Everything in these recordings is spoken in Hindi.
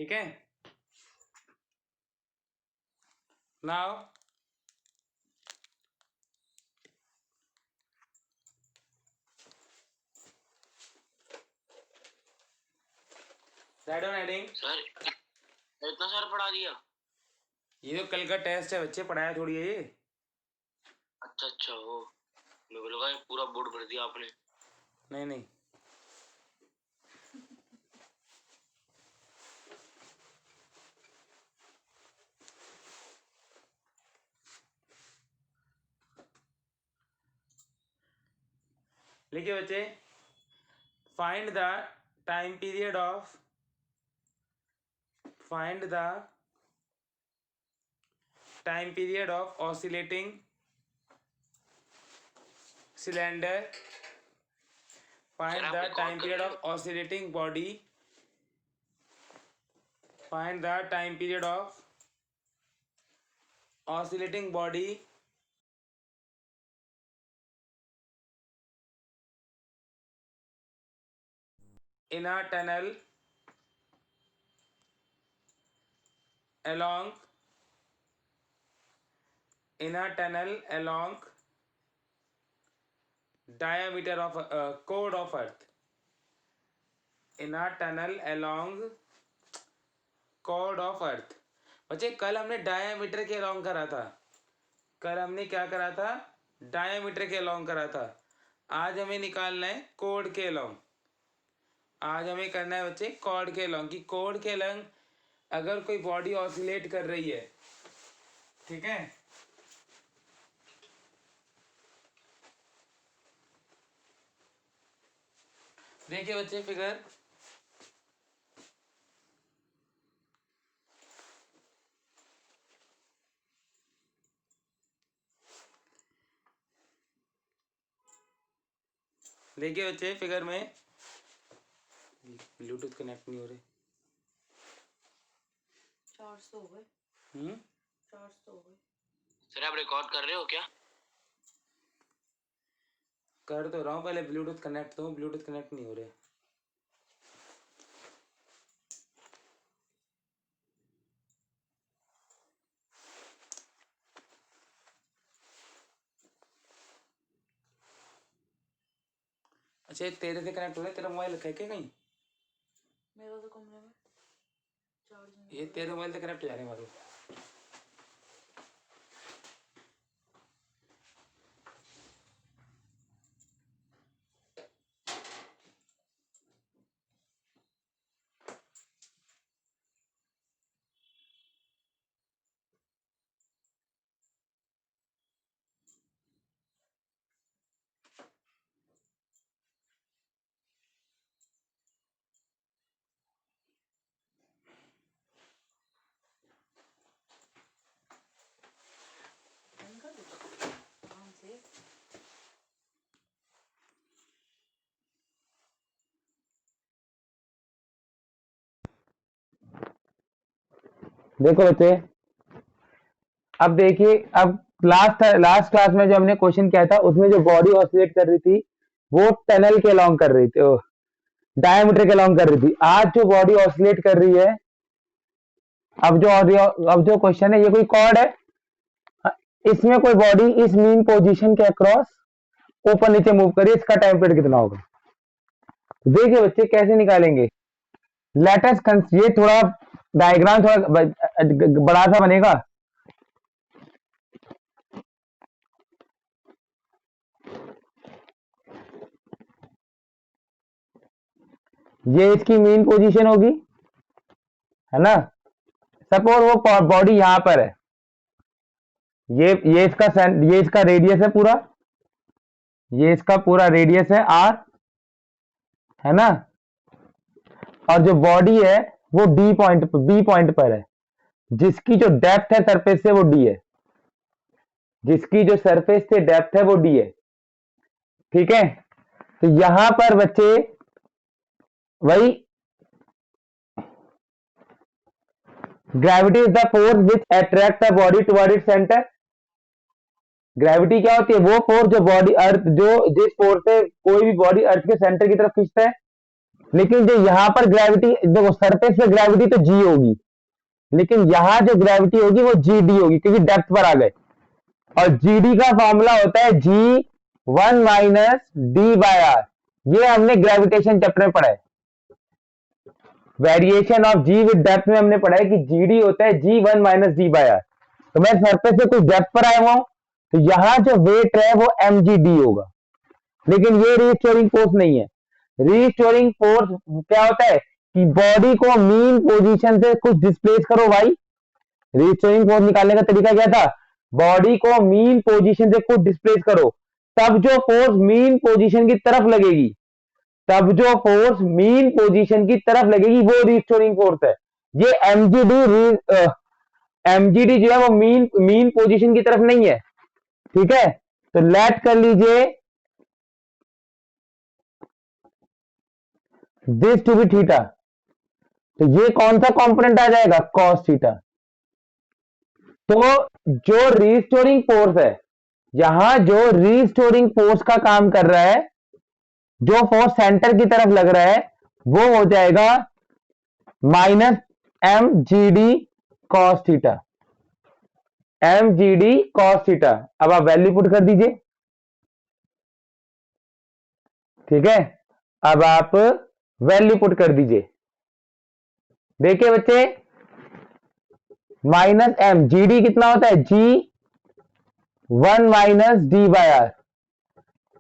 ठीक है। Now right on heading. Sir इतना सारा पढ़ा दिया? ये तो कल का टेस्ट है बच्चे, पढ़ाया थोड़ी है ये। अच्छा हो, मेरे को लगा पूरा बोर्ड भर दिया आपने। नहीं नहीं, लिखिए बच्चे, find the time period of oscillating cylinder. Find the time period of oscillating body. Find the time period of oscillating body in a tunnel along diameter of chord of earth. In a tunnel along chord of earth. बच्चे कल हमने डायामीटर के अलॉन्ग करा था। कल हमने क्या करा था? डायामीटर के अलॉन्ग करा था। आज हमें निकालना है कोड के अलॉन्ग। आज हमें करना है बच्चे कॉर्ड के अलॉन्ग, कि कोड के अलॉन्ग अगर कोई बॉडी ऑसिलेट कर रही है, ठीक है, देखिए बच्चे फिगर, देखिए बच्चे फिगर में ब्लूटूथ कनेक्ट नहीं हो रहे। 400 हो गए। 400 हो गए। सर आप रिकॉर्ड कर रहे हो क्या? कर तो रहा हूँ, पहले ब्लूटूथ कनेक्ट तो, ब्लूटूथ कनेक्ट नहीं हो रहे। अच्छा ये तेरे से कनेक्ट हो रहा है? तेरा मोबाइल रखा है क्या कहीं? मेरा तो कमरे में चार्ज। ये तेरे मोबाइल से कनेक्ट हो जा रहे हैं हमारे। देखो बच्चे, अब देखिए, अब लास्ट क्लास में जो हमने क्वेश्चन किया था उसमें जो बॉडी ऑसिलेट कर रही थी वो टनल के अलॉन्ग कर रही थी, डायमीटर के अलॉन्ग कर रही थी। आज जो बॉडी ऑसिलेट कर रही है, अब जो क्वेश्चन है, ये कोई कॉर्ड है, इसमें कोई बॉडी इस मीन पोजीशन के अक्रॉस ऊपर नीचे मूव करिए, इसका टाइम पीरियड कितना होगा? देखिए बच्चे कैसे निकालेंगे। लेटेस्ट ये थोड़ा डायग्राम थोड़ा बड़ा सा बनेगा। ये इसकी मेन पोजीशन होगी, है ना। सपोज वो बॉडी यहां पर है, ये इसका रेडियस है पूरा, ये इसका पूरा रेडियस है आर, है ना। और जो बॉडी है वो बी पॉइंट पर है, जिसकी जो डेप्थ है सरफेस से वो डी है, जिसकी जो सरफेस से डेप्थ है वो डी है, ठीक है। तो यहां पर बच्चे वही gravity is the force which attract the body toward its centre. Gravity क्या होती है? वो फोर्स जो बॉडी अर्थ, जो जिस फोर्स से कोई भी बॉडी अर्थ के सेंटर की तरफ खींचता है, लेकिन जो यहां पर ग्रेविटी, देखो सरफेस पे ग्रेविटी तो जी होगी, लेकिन यहां जो ग्रेविटी होगी वो जी डी होगी, क्योंकि डेप्थ पर आ गए। और जीडी का फॉर्मूला होता है g 1 minus d by r. ये हमने ग्रेविटेशन चैप्टर में पढ़ा है, variation of g with depth में हमने पढ़ा है कि जीडी होता है g 1 minus d by r. तो मैं सरफेस से कुछ डेप्थ पर आया हुआ हूं, तो यहां जो वेट है वो एम जी डी होगा, लेकिन ये रीस्टोरिंग फोर्स नहीं है। रीस्टोरिंग फोर्स क्या होता है कि बॉडी को मीन पोजीशन से कुछ डिस्प्लेस करो भाई। रीस्टोरिंग फोर्स निकालने का तरीका क्या था, बॉडी को मीन पोजीशन से कुछ डिस्प्लेस करो, तब जो फोर्स मीन पोजीशन की तरफ लगेगी, तब जो फोर्स मीन पोजीशन की तरफ लगेगी वो रीस्टोरिंग फोर्स है। ये एमजीडी जो है वो मीन पोजीशन की तरफ नहीं है, ठीक है। तो लेट कर लीजिए दिस टू बी थीटा, तो ये कौन सा कंपोनेंट आ जाएगा, कॉस थीटा। तो जो रीस्टोरिंग फोर्स है, यहां जो रीस्टोरिंग फोर्स का काम कर रहा है, जो फोर्स सेंटर की तरफ लग रहा है, वो हो जाएगा minus m g d cos theta, m g d cos theta. अब आप वैल्यू पुट कर दीजिए, ठीक है। अब आप वैल्यू पुट कर दीजिए, देखिए बच्चे, माइनस एम जी डी कितना होता है, g 1 minus d by r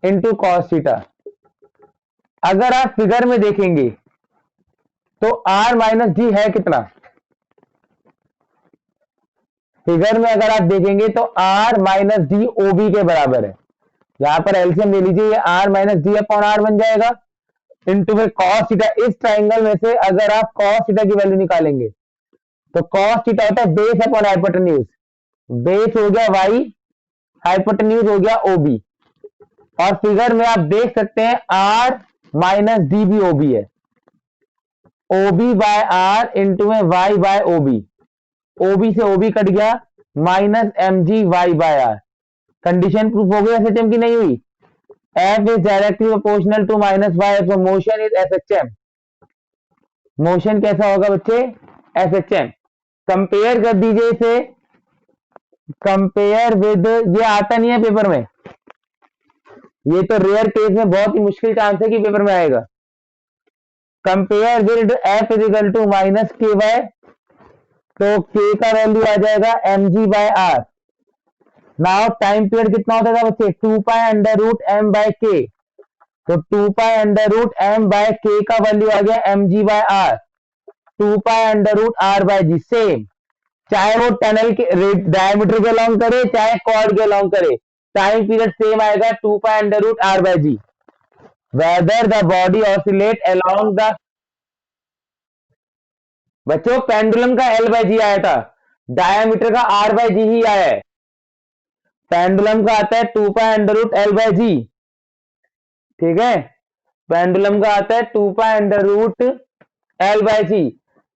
into cos theta. अगर आप फिगर में देखेंगे तो आर माइनस डी है कितना, फिगर में अगर आप देखेंगे तो आर माइनस डी ओबी के बराबर है। यहां पर एलसीएम ले लीजिए, ये r minus d upon r बन जाएगा, इंटू में कॉस थीटा। इस ट्राइंगल में से अगर आप कॉस थीटा की वैल्यू निकालेंगे तो कॉस थीटा होता है बेस अपॉन हाइपोटेन्यूज, बेस हो गया वाई, हाइपोटेन्यूज हो गया ओबी। और फिगर में आप देख सकते हैं आर माइनस डी भी ओबी है, ओबी बाय आर इंटू में वाई बाय ओबी, ओबी से ओबी कट गया, minus m g y by r. Condition proof हो गई एसएचएम की नहीं हुई, F is directly proportional to minus y, so motion is SHM. Motion कैसा होगा बच्चे, एसएचएम। कंपेयर कर दीजिए इसे, कंपेयर विद, ये आता नहीं है पेपर में, ये तो रेयर केस में बहुत ही मुश्किल चांस है कि पेपर में आएगा। Compare with F is equal to minus k by, तो के का वैल्यू आ जाएगा m g by r. Now time period कितना होता था बच्चे, 2 pi under root M by k, तो 2 pi under root M by k का वैल्यू आ गया m g by r, 2 pi under root are by g. Same, चाहे वो टनल के डायमीटर के लॉन्ग करे चाहे कॉर्ड के लॉन्ग करे, टाइम पीरियड सेम आएगा 2 pi under root are by g. Whether the body oscillate along the, बच्चों पेंडुलम का एल बाय जी आया था, डायमीटर का आर बाय जी ही आया है। पेंडुलम का आता है 2 pi under root L by G, ठीक है। पेंडुलम का आता है 2 pi under root L by G,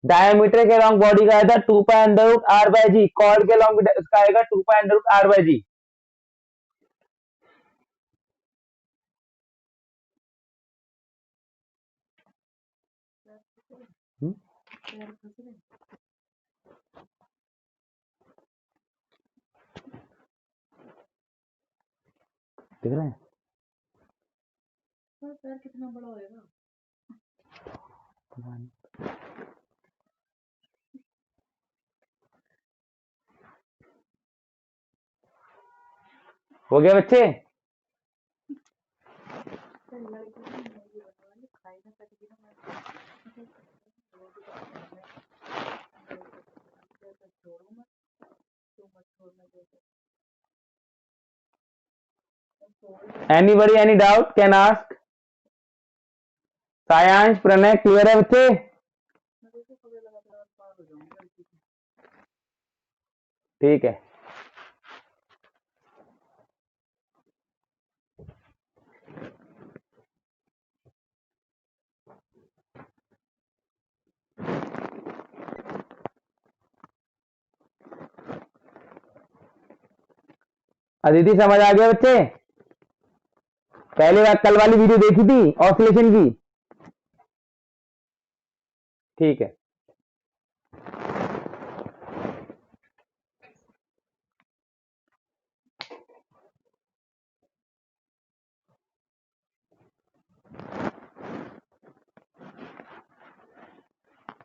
diameter के लॉन्ग बॉडी का आएगा 2 pi under root are by G, chord के लॉन्ग इसका आएगा 2 pi under root are by G. दिख रहा है, पैर कितना बड़ा होएगा, हो गया बच्चे। Anybody any doubt can ask. Sayansh Pranay clear है बच्चे, ठीक है। अदिति समझ आ गया बच्चे, पहले बार कल वाली वीडियो देखी थी ऑसिलेशन की, ठीक है,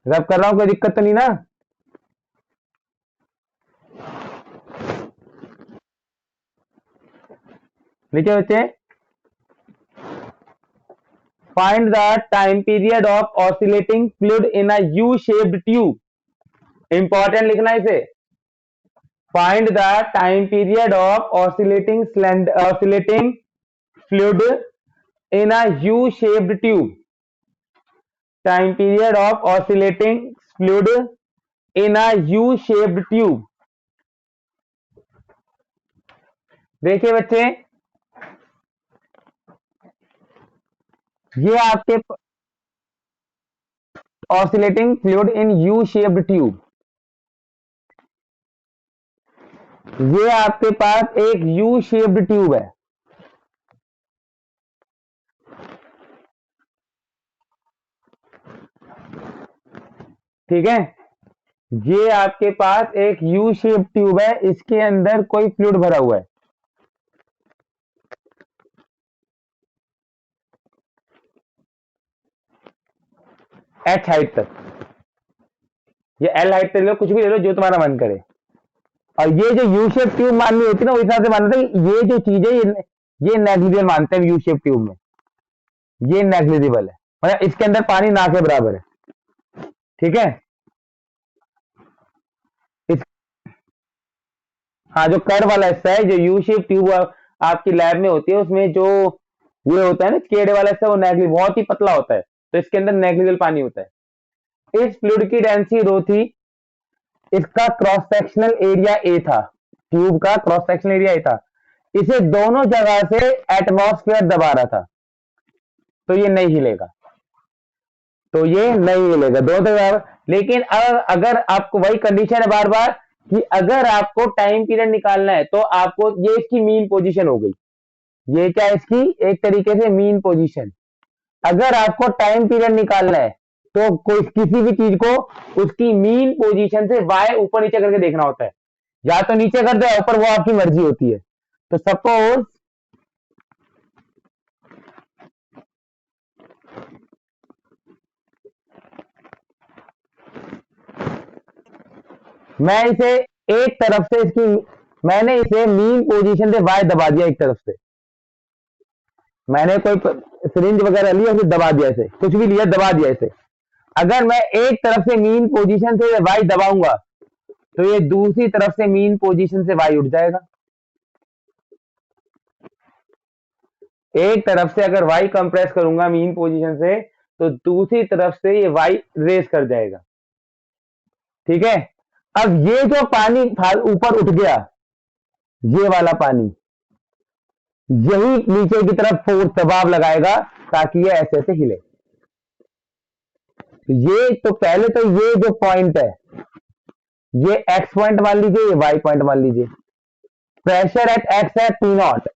रब कर रहा हूं, कोई दिक्कत तो नहीं ना? लिखे बच्चे, find the time period of oscillating fluid in a U shaped tube. Important लिखना इसे। Find the time period of oscillating fluid in a U shaped tube. Time period of oscillating fluid in a U shaped tube. देखिए बच्चे, ये आपके oscillating fluid in U shaped tube, ये आपके पास एक यू शेप्ड ट्यूब है। ठीक है, ये आपके पास एक यू शेप ट्यूब है, इसके अंदर कोई फ्लूइड भरा हुआ है। एच हाइट तक, ये एल हाइट तक ले लो, कुछ भी ले लो जो तुम्हारा मन करे। और ये जो यू शेप ट्यूब माननी होती है ना, उस हिसाब से मानना था कि ये जो चीज है ये नेग्लिजिबल मानते हैं यू शेप ट्यूब में, ये नेग्लिजिबल है, मतलब इसके अंदर पानी ना के बराबर है। ठीक है, इस हाँ, जो कर वाला हिस्सा है, जो यू शेप ट्यूब आपकी लैब में होती है, उसमें जो ये होता है ना केड़े वाला हिस्सा, वो नेग्लिजिबल बहुत ही पतला होता है, तो इसके अंदर नेग्लिजिबल पानी होता है। इस फ्लूइड की डेंसिटी रो थी, इसका क्रॉस सेक्शनल एरिया ए था, ट्यूब का क्रॉस सेक्शनल एरिया ए था, इसे दोनों जगह से एटमॉस्फेयर दबा रहा था, तो ये नहीं हिलेगा, तो ये नहीं हिलेगा दोनों जगह। लेकिन अगर आपको वही कंडीशन है बार बार कि अगर आपको टाइम पीरियड निकालना है, तो आपको ये इसकी मीन पोजीशन हो गई, ये क्या इसकी एक तरीके से मीन पोजीशन। अगर आपको टाइम पीरियड निकालना है तो कोई किसी भी चीज को उसकी मीन पोजीशन से वाई ऊपर नीचे करके देखना होता है, या तो नीचे कर दो या ऊपर, वो आपकी मर्जी होती है। तो सपोज मैं इसे एक तरफ से मैंने इसे मीन पोजीशन से वाई दबा दिया, एक तरफ से मैंने कोई सिरिंज वगैरह लिया, उसे दबा दिया, इसे कुछ भी लिया दबा दिया इसे। अगर मैं एक तरफ से मीन पोजीशन से वाई दबाऊंगा, तो ये दूसरी तरफ से मीन पोजीशन से वाई उठ जाएगा। एक तरफ से अगर वाई कंप्रेस करूंगा मीन पोजीशन से, तो दूसरी तरफ से ये वाई रेस कर जाएगा। ठीक है, अब ये जो पानी ऊपर उठ गया, ये वाला पानी, यही नीचे की तरफ फोर्स दबाव लगाएगा ताकि ये ऐसे ऐसे हिले। ये तो पहले तो ये जो पॉइंट है, ये एक्स पॉइंट मान लीजिए, ये वाई पॉइंट मान लीजिए। प्रेशर एट एक्स है पी नॉट,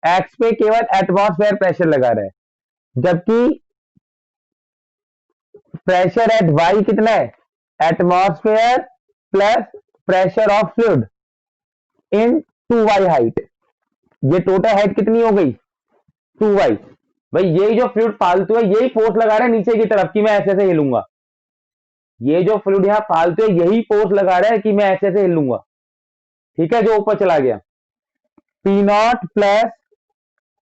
एक्स पे केवल एटमॉस्फेयर प्रेशर लगा रहा है, जबकि प्रेशर एट वाई कितना है, atmosphere plus pressure of fluid in 2y height. ये टोटल हाइट कितनी हो गई, 2y। भाई यही जो फ्लूइड फालतू है, यही फोर्स लगा रहा है नीचे की तरफ कि मैं ऐसे ऐसे हिलूंगा। ये जो फ्लूइड यहां फालतू है, यही फोर्स लगा रहा है कि मैं ऐसे ऐसे हिलूंगा। ठीक है, जो ऊपर चला गया, P not plus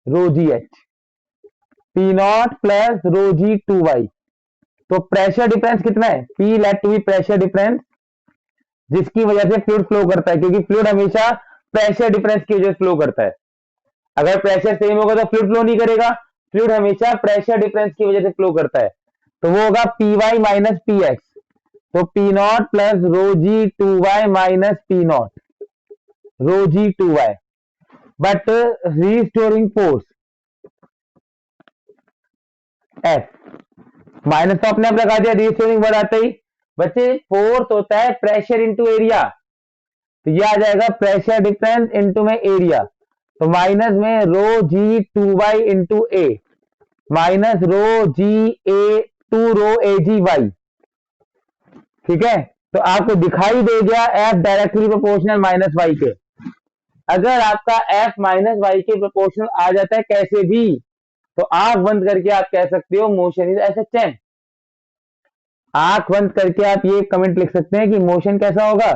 rho g h, P not plus rho ji 2y। तो प्रेशर डिफरेंस कितना है, P let to be pressure difference, जिसकी वजह से फ्लूइड फ्लो करता है, क्योंकि फ्लूइड हमेशा प्रेशर डिफरेंस की वजह से फ्लो करता है। अगर प्रेशर सेम होगा तो फ्लूइड फ्लो नहीं करेगा, फ्लूइड हमेशा प्रेशर डिफरेंस की वजह से फ्लो करता है, तो वो होगा P Y minus P X. तो P not plus rho ji 2y minus P not rho ji 2y। But restoring force F, minus तो अपने आप लगा दिया, रीस्टोरिंग वर्ड आते ही बच्चे, फोर्स होता है प्रेशर इंटू एरिया, तो ये आ जाएगा प्रेशर डिफरेंस इंटू में एरिया, तो माइनस में rho ji 2y into a minus rho g a 2 rho A g y. ठीक है, तो आपको दिखाई दे गया F directly proportional minus y के। अगर आपका एफ माइनस वाई के प्रोपोर्शनल आ जाता है कैसे भी, तो आंख बंद करके आप कह सकते हो मोशन इज एसएचएम। आंख बंद करके आप ये कमेंट लिख सकते हैं कि मोशन कैसा होगा,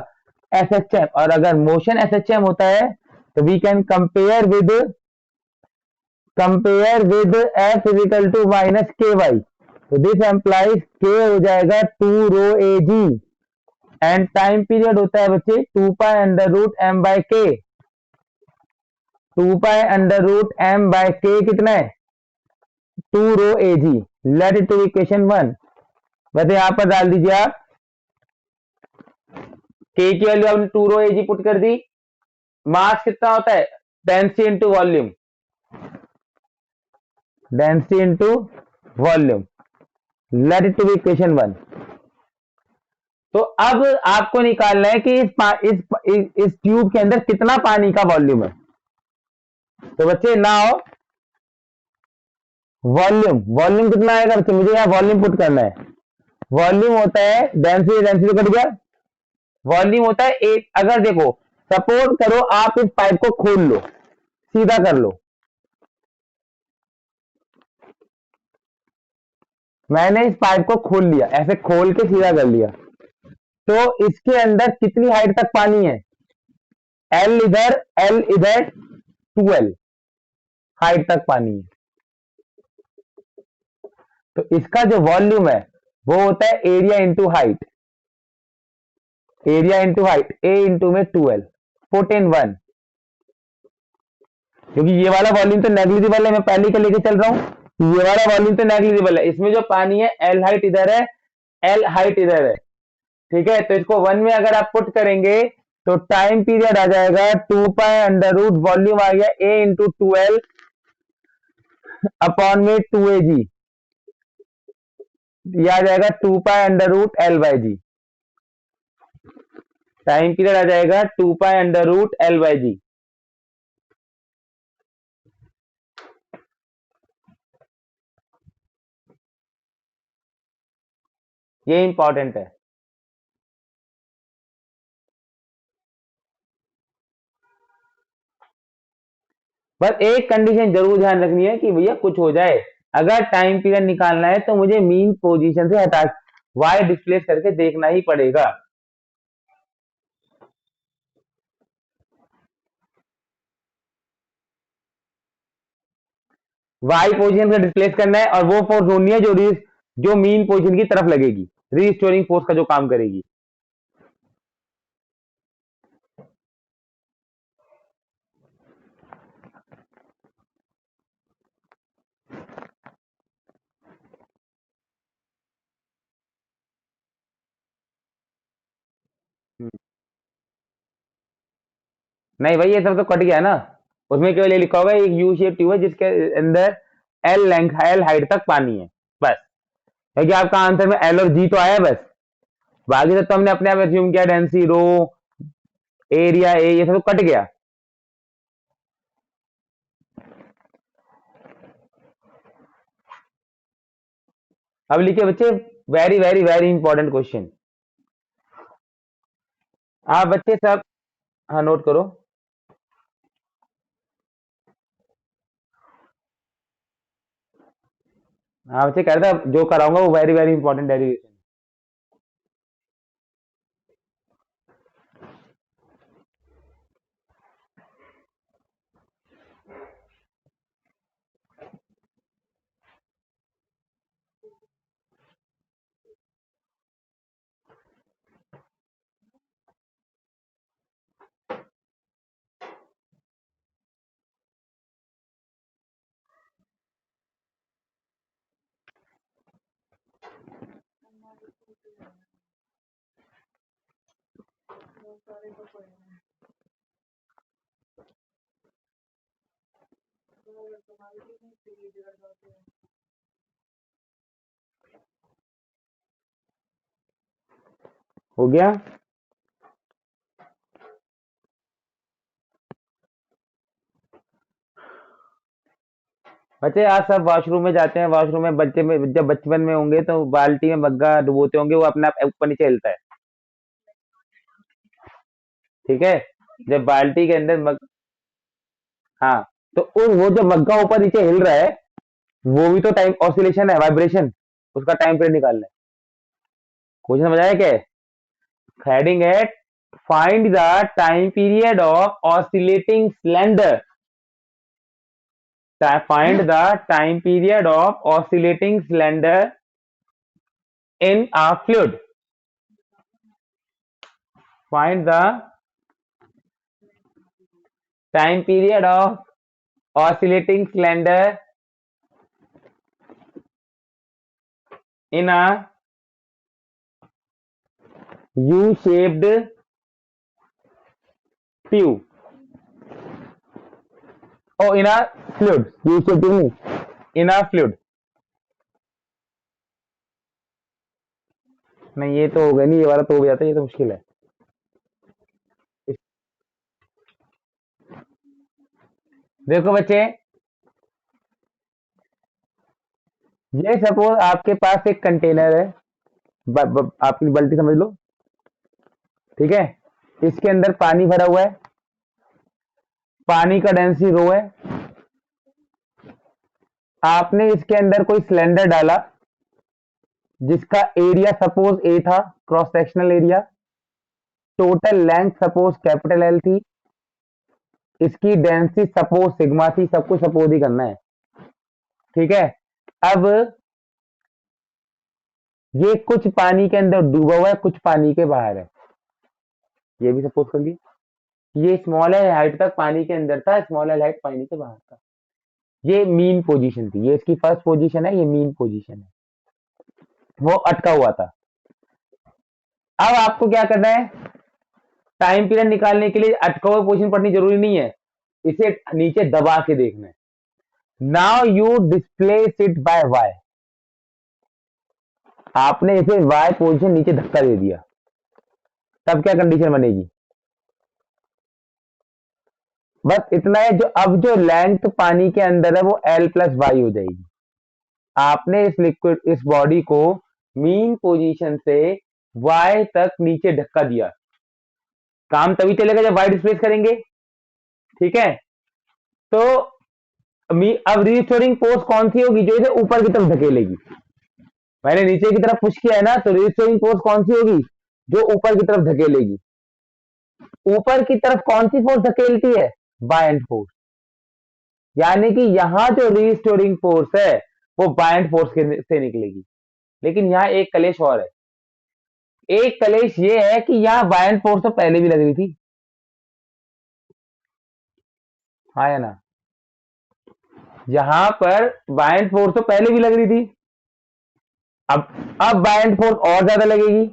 एसएचएम। और अगर मोशन एसएचएम होता है तो we can compare with F is equal to minus K Y. तो दिस एम्प्लाइज के हो जाएगा 2 rho A G, and time period होता है बच्चे 2 pi under root M by K. 2 pi under root M by K कितना है, 2 rho A G. Let it to equation 1। वैसे यहां पर डाल दीजिए आप के की वैल्यू आपने 2 रो ए जी पुट कर दी। मास कितना होता है, density into volume, density into volume. Let it to be equation 1। तो अब आपको निकालना है कि इस ट्यूब के अंदर कितना पानी का वॉल्यूम है। तो बच्चे नाउ वॉल्यूम कितना आएगा बच्चे, मुझे यहां वॉल्यूम पुट करना है। वॉल्यूम होता है डेंसिटी तो कट गया, वॉल्यूम होता है एक। अगर देखो सपोज करो आप इस पाइप को खोल लो, सीधा कर लो, मैंने इस पाइप को खोल लिया, ऐसे खोल के सीधा कर लिया, तो इसके अंदर कितनी हाइट तक पानी है, एल इधर 12 हाइट तक पानी है। तो इसका जो वॉल्यूम है वो होता है area into height, area into height, A into में 12 पुट इन 1। क्योंकि ये वाला वॉल्यूम तो नेग्लिजिबल है, मैं पहले के लेके चल रहा हूं, ये वाला वॉल्यूम तो नेग्लिजिबल है। इसमें जो पानी है एल हाइट इधर है, एल हाइट इधर है, ठीक है। तो इसको 1 में अगर आप पुट करेंगे तो टाइम पीरियड आ जाएगा 2 पाई अंडर रूट, वॉल्यूम आ गया ए इंटू 12 अपॉन में 2 ए जी, ये आ जाएगा 2 pi under root L by G. Time period आ जाएगा 2 pi under root L by G. ये इंपॉर्टेंट है। बस एक कंडीशन जरूर ध्यान रखनी है कि भैया कुछ हो जाए, अगर टाइम पीरियड निकालना है तो मुझे मीन पोजीशन से हटा वाई डिस्प्लेस करके देखना ही पड़ेगा। वाई पोजीशन से डिस्प्लेस करना है, और वो फोर्स ढूंढनी है जो मीन पोजीशन की तरफ लगेगी, रीस्टोरिंग फोर्स का जो काम करेगी। नहीं भाई, ये सब तो कट गया ना, उसमें केवल ये लिखा होगा एक यू शेप ट्यूब है जिसके अंदर एल हाइट तक पानी है, बस। क्योंकि आपका आंसर में एल और जी तो आया बस, बाकी सब तो हमने अपने आप एज्यूम किया, डेंसिटी रो, एरिया ए, ये सब तो कट गया। अब लिखिए बच्चे, very very very important question. आप बच्चे सब, हाँ नोट करो। हाँ बच्चे कह रहे थे जो कराऊंगा वो वेरी वेरी इंपॉर्टेंट डेरिवेशन। हो गया। बच्चे आज सब वॉशरूम में जाते हैं, वॉशरूम में बच्चे में जब बचपन में होंगे तो बाल्टी में मग्गा डुबोते होंगे, वो अपने आप ऊपर नीचे हिलता है, ठीक है। जब बाल्टी के अंदर हाँ, तो वो जो मग्गा ऊपर नीचे हिल रहा है, वो भी तो टाइम ऑसिलेशन है, वाइब्रेशन, उसका टाइम पीरियड निकालना है। क्वेश्चन समझ आया क्या है? हेडिंग है find the time period of oscillating cylinder, find the time period of oscillating cylinder in a fluid. Find the time period of oscillating cylinder in a U-shaped tube. Oh, in a fluid. U-shaped tube नहीं, in a fluid. नहीं, ये तो हो गया नहीं, ये वाला तो हो जाता है, ये तो मुश्किल है। देखो बच्चे, ये सपोज आपके पास एक कंटेनर है, आपकी बाल्टी समझ लो, ठीक है। इसके अंदर पानी भरा हुआ है, पानी का डेंसिटी रो है। आपने इसके अंदर कोई सिलेंडर डाला जिसका एरिया सपोज ए था, cross sectional area, total length suppose capital L थी, इसकी डेंसिटी सपोज सिग्मा थी, सब कुछ सपोज ही करना है, ठीक है। अब ये कुछ पानी के अंदर डूबा हुआ है, कुछ पानी के बाहर है, ये भी सपोज कर लिया। ये स्मॉल एल हाइट तक पानी के अंदर था, स्मॉल एल हाइट पानी के बाहर था। ये मीन पोजीशन थी, ये इसकी फर्स्ट पोजीशन है, ये मीन पोजीशन है, वो अटका हुआ था। अब आपको क्या करना है, टाइम पीरियड निकालने के लिए अटका हुआ पोजीशन पढ़नी जरूरी नहीं है, इसे नीचे दबा के देखना है। Now you displace it by y, आपने इसे वाई पोजीशन नीचे धक्का दे दिया, तब क्या कंडीशन बनेगी? बस इतना है, जो अब जो लेंथ पानी के अंदर है वो एल प्लस वाई हो जाएगी। आपने इस लिक्विड, इस बॉडी को मीन पोजीशन से वाई तक नीचे धक्का दिया, काम तभी चलेगा जब वाई डिस्प्लेस करेंगे, ठीक है। तो अब रिस्टोरिंग फोर्स कौन सी होगी? जो इसे ऊपर की तरफ धकेलेगी। मैंने नीचे की तरफ पुश किया है ना, तो रिस्टोरिंग फोर्स कौन सी होगी? जो ऊपर की तरफ धकेलेगी। ऊपर की तरफ कौन सी फोर्स धकेलती है? BIND force. यानी कि यहां जो रिस्टोरिंग फोर्स है वो बायएंड फोर्स से निकलेगी। लेकिन यहां एक कलेश और है, एक कलेश ये है कि यहां बायएंड फोर्स तो पहले भी लग रही थी, हाँ या ना? यहां पर बायएंड फोर्स तो पहले भी लग रही थी, अब बायएंड फोर्स और ज्यादा लगेगी,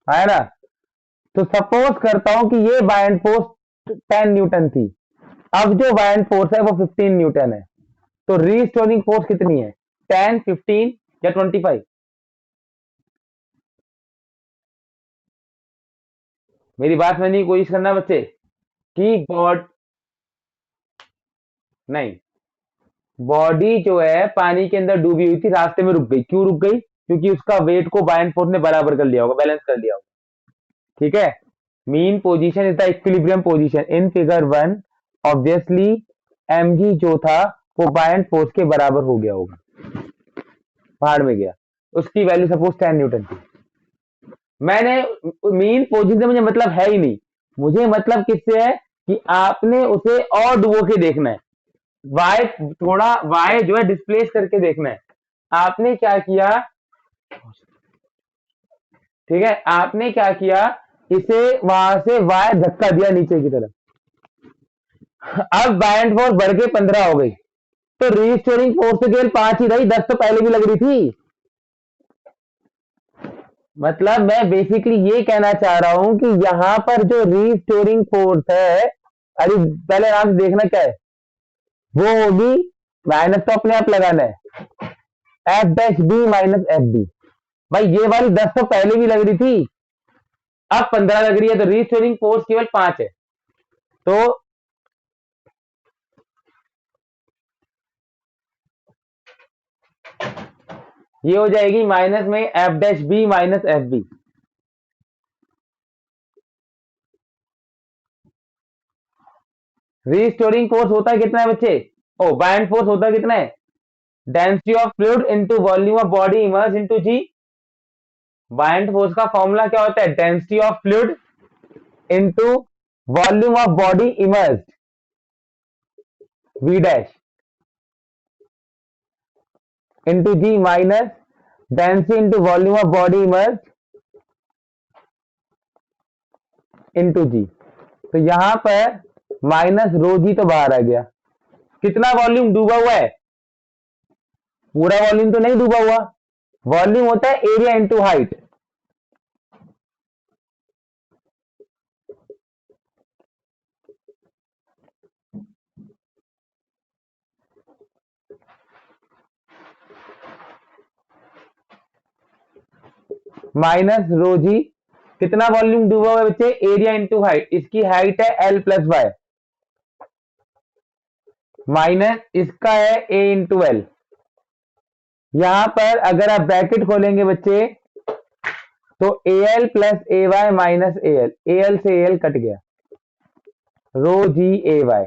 है ना? तो सपोज करता हूं कि ये बायएंड फोर्स 10 न्यूटन थी, अब जो बायएंड फोर्स है वो 15 न्यूटन है, तो रीस्टोरिंग फोर्स कितनी है? 10, 15 या 25? मेरी बात समझने की कोशिश करना बच्चे, कि नहीं, बॉडी जो है पानी के अंदर डूबी हुई थी, रास्ते में रुक गई। क्यों रुक गई? क्योंकि उसका वेट को बायएंड फोर्स ने बराबर कर लिया होगा, बैलेंस कर लिया होगा, ठीक है। Mean position is the equilibrium position in figure 1, obviously mg जो था वो बायएंड फोर्स के बराबर हो गया होगा, भाड़ में गया, उसकी वैल्यू सपोज 10 न्यूटन थी। मैंने मीन पोजीशन से मुझे मतलब है ही नहीं, मुझे मतलब किससे है कि आपने उसे और डुबो के देखना है, वाई थोड़ा वाई जो है डिस्प्लेस करके देखना है। आपने क्या किया, ठीक है, आपने क्या किया, इसे वहां से वाई धक्का दिया नीचे की तरफ, अब बायएंड फोर्स बढ़ के 15 हो गई, तो रीस्टोरिंग फोर्स तो केवल 5 ही रही, 10 तो पहले भी लग रही थी। मतलब मैं बेसिकली ये कहना चाह रहा हूं कि यहां पर जो रीस्टोरिंग फोर्स है, अरे पहले आराम से देखना क्या है, वो होगी, माइनस तो अपने आप लगाना है, F dash B minus F B. भाई ये वाली 10 तो पहले भी लग रही थी, अब 15 लग रही है, तो रीस्टोरिंग फोर्स केवल 5 है। तो ये हो जाएगी माइनस में F dash B minus F B. Restoring force होता है कितना है बच्चे? ओ बायंट फोर्स होता है कितना है? Density of fluid into volume of body immerse into G. Buoyant force का फॉर्मूला क्या होता है? Density of fluid into volume of body immerse V dash into G minus density into volume of body immerse into G. तो यहां पर माइनस रो जी तो बाहर आ गया। कितना वॉल्यूम डूबा हुआ है? पूरा वॉल्यूम तो नहीं डूबा हुआ। वॉल्यूम होता है area into height. Minus rho G. कितना वॉल्यूम डूबा हुआ है बच्चे? Area into height. इसकी हाइट है एल प्लस वाई माइनस इसका है ए इंटू एल। यहां पर अगर आप ब्रैकेट खोलेंगे बच्चे तो A L plus A Y minus A L से ए एल कट गया, रो जी ए वाई।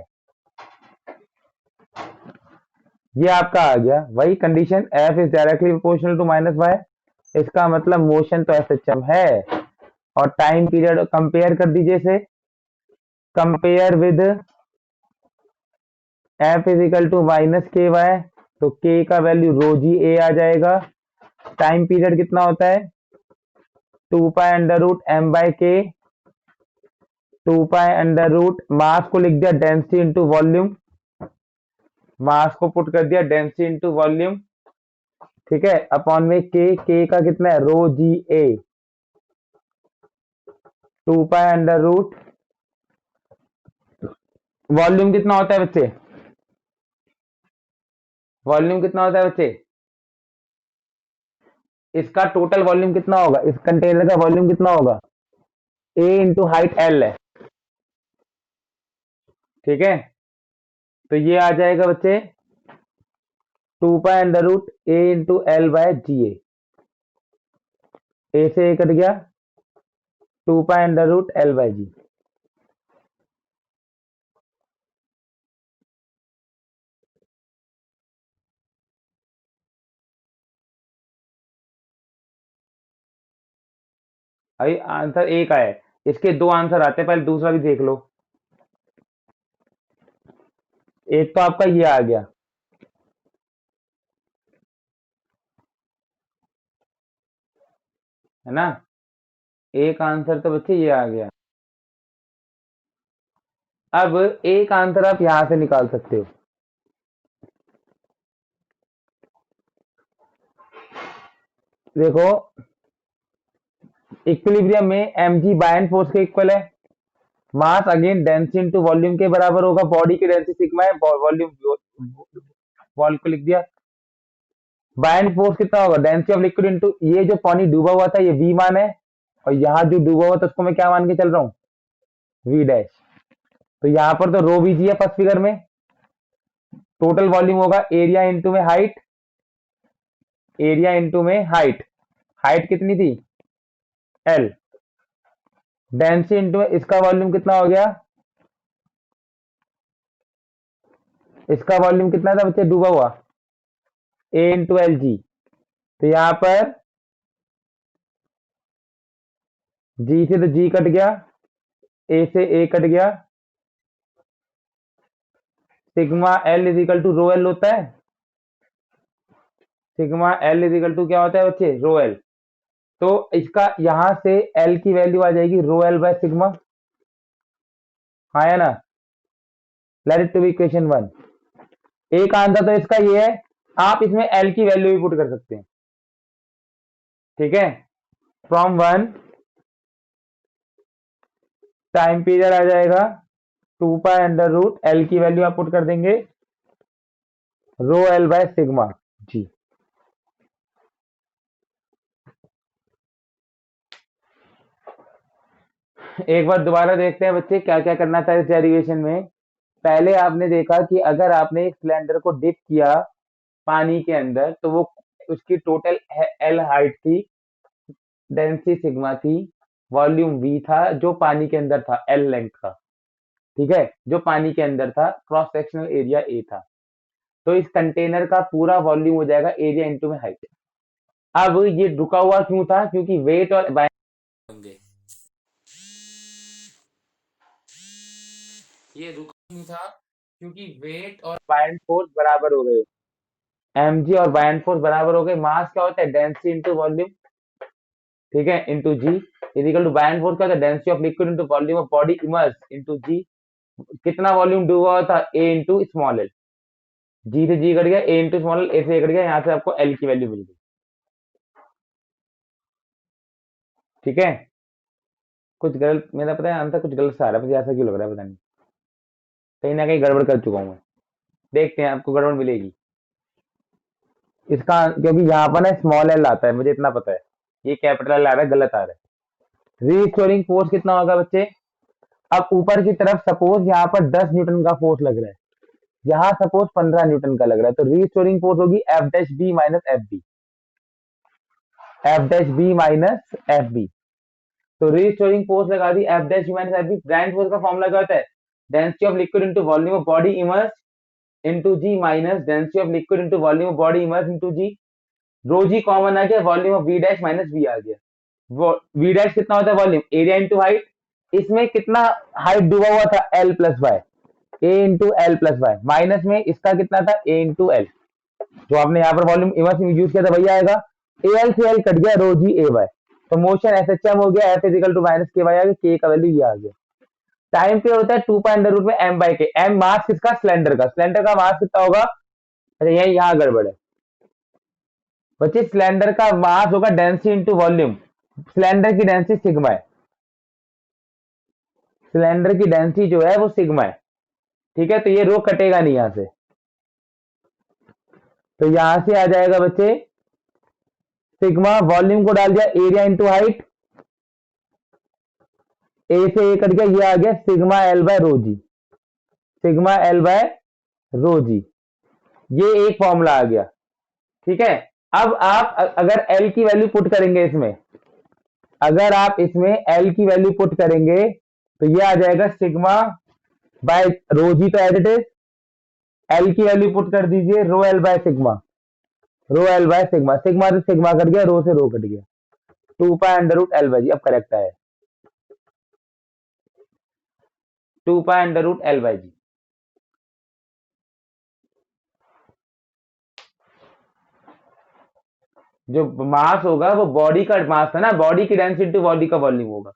ये आपका आ गया वही condition, F is directly proportional to minus Y. इसका मतलब मोशन तो एस एच एम है। और टाइम पीरियड कंपेयर कर दीजिए इसे, compare with F is equal to minus K Y. तो के का वैल्यू रो जी ए आ जाएगा। टाइम पीरियड कितना होता है? 2 pi under root M by K. 2 pi under root मास को लिख दिया डेंसिटी इंटू वॉल्यूम, मास को पुट कर दिया डेंसिटी इंटू वॉल्यूम, ठीक है, अपॉन में के का कितना है? रो g a. 2 pi under root volume कितना होता है बच्चे? वॉल्यूम कितना होता है बच्चे? इसका टोटल वॉल्यूम कितना होगा? इस कंटेनर का वॉल्यूम कितना होगा? ए इंटू हाइट एल है, ठीक है। तो ये आ जाएगा बच्चे 2 pi under root A into L by G A से ए कट गया, 2 pi under root L by G. अभी आंसर एक आया है, इसके दो आंसर आते हैं, पहले दूसरा भी देख लो। एक तो आपका ये आ गया, है ना। एक आंसर तो बच्चे ये आ गया। अब एक आंसर आप यहां से निकाल सकते हो। देखो इक्विलिब्रियम में mg बायन फोर्स के इक्वल है, मास अगेन डेंसिटी इनटू वॉल्यूम के बराबर होगा। बॉडी की डेंसिटी सिग्मा है, वॉल्यूम वॉल को लिख दिया। बायन फोर्स कितना होगा? डेंसिटी ऑफ लिक्विड इनटू, ये जो पानी डूबा हुआ था ये v मान है, और यहाँ जो डूबा हुआ था उसको मैं क्या मान के चल रहा हूँ? v dash. तो यहाँ पर तो रो वी जी है फर्स्ट फिगर में। टोटल वॉल्यूम होगा एरिया इंटू में हाइट, एरिया इंटू में हाइट। हाइट कितनी थी? एल। डेंसिटी इंटू में इसका वॉल्यूम कितना हो गया? इसका वॉल्यूम कितना था बच्चे डूबा हुआ? ए इंटू एल जी। तो यहां पर जी से तो जी कट गया, ए से ए कट गया, sigma L is equal to rho L होता है। Sigma L is equal to क्या होता है बच्चे? Rho L. तो इसका यहां से एल की वैल्यू आ जाएगी रो एल बाय सिग्मा, हाँ है ना। Let it to be equation 1। एक आंसर तो इसका ये है, आप इसमें एल की वैल्यू भी पुट कर सकते हैं, ठीक है। फ्रॉम 1 टाइम पीरियड आ जाएगा 2 पाई अंडर रूट एल की वैल्यू आप पुट कर देंगे रो एल बाय सिग्मा जी। एक बार दोबारा देखते हैं बच्चे क्या क्या करना था इस डेरिवेशन में। पहले आपने देखा कि अगर आपने एक सिलेंडर को डिप किया पानी के अंदर तो वो उसकी टोटल एल हाइट थी, डेंसिटी सिग्मा थी, वॉल्यूम वी था जो पानी के अंदर था एल लेंथ का, ठीक है, जो पानी के अंदर था, क्रॉस सेक्शनल एरिया ए था। तो इस कंटेनर का पूरा वॉल्यूम हो जाएगा एरिया इंटू में हाइट। अब ये रुका हुआ क्यों था? क्योंकि वेट और होंगे, ये रुका क्यों था? क्योंकि वेट और बायन फोर्स बराबर हो गए, mg और बायन फोर्स बराबर हो गए। मास क्या होता है? डेंसिटी इंटू वॉल्यूम, ठीक है, into G is equal to buoyant force क्या होता है? Density of liquid into volume of body immerse into G. कितना वॉल्यूम डूबा हुआ था? A into small L, G से जी कट गया, A into small L, A से ए कट गया, यहाँ से आपको एल की वैल्यू मिल गई, ठीक है। कुछ गलत मेरा पता है आंसर कुछ गलत सा आ रहा है, मुझे ऐसा क्यों लग रहा है पता नहीं, कहीं ना कहीं गड़बड़ कर चुका हूँ मैं। देखते हैं आपको गड़बड़ मिलेगी इसका, क्योंकि यहाँ पर ना स्मॉल एल आता है, मुझे इतना पता है, ये कैपिटल एल आ रहा है, गलत आ रहा है। रीस्टोरिंग फोर्स कितना होगा बच्चे? अब ऊपर की तरफ सपोज यहाँ पर 10 न्यूटन का फोर्स लग रहा है, यहाँ सपोज 15 न्यूटन का लग रहा है, तो रीस्टोरिंग फोर्स होगी F dash B minus F B, F dash B minus F B. तो रीस्टोरिंग फोर्स लगा दी F dash B minus F B. Buoyant force का फॉर्मूला क्या होता है? Density of liquid into volume of body immerse into G minus density of liquid into volume of body immerse into G. Rho G common आ गया, volume of V dash minus V आ गया। वो वी डैश कितना होता है? Volume area into height. इसमें कितना हाइट डूबा हुआ था? L plus Y, A into L plus Y, minus में इसका कितना था? A into L. जो आपने यहाँ पर वॉल्यूम इमर्स में यूज किया था वही आएगा, ए एल से एल कट गया, रो जी ए वाई, तो मोशन एस एच एम हो गया, F is equal to minus K Y आ गया, के का वैल्यू ये आ गया। टाइम पीरियड होता है 2 पाई अंडर रूट में एम बाई के। एम मास किसका? सिलेंडर का। सिलेंडर का मास कितना होगा? अच्छा यही यहाँ गड़बड़ है बच्चे, सिलेंडर का मास होगा डेंसिटी इंटू वॉल्यूम, सिलेंडर की डेंसिटी सिग्मा है, सिलेंडर की डेंसिटी जो है वो सिग्मा है, ठीक है। तो ये रो कटेगा नहीं यहां से, तो यहां से आ जाएगा बच्चे सिग्मा, वॉल्यूम को डाल दिया एरिया इंटू हाइट, ए से ए कट गया, ये आ गया sigma L by rho G, sigma L by rho G, ये एक फॉर्मूला आ गया, ठीक है। अब आप अगर एल की वैल्यू पुट करेंगे इसमें, अगर आप इसमें एल की वैल्यू पुट करेंगे तो ये आ जाएगा सिग्मा बाय रो जी, तो एज इट इज एल की वैल्यू पुट कर दीजिए, rho L by sigma, rho L by sigma, sigma से सिग्मा कट गया, रो से रो कट गया, 2 pi under root L by G. अब करेक्ट है 2 pi under root L by G. जो मास होगा वो बॉडी का मास है ना, बॉडी की डेंसिटी टू बॉडी का वॉल्यूम होगा।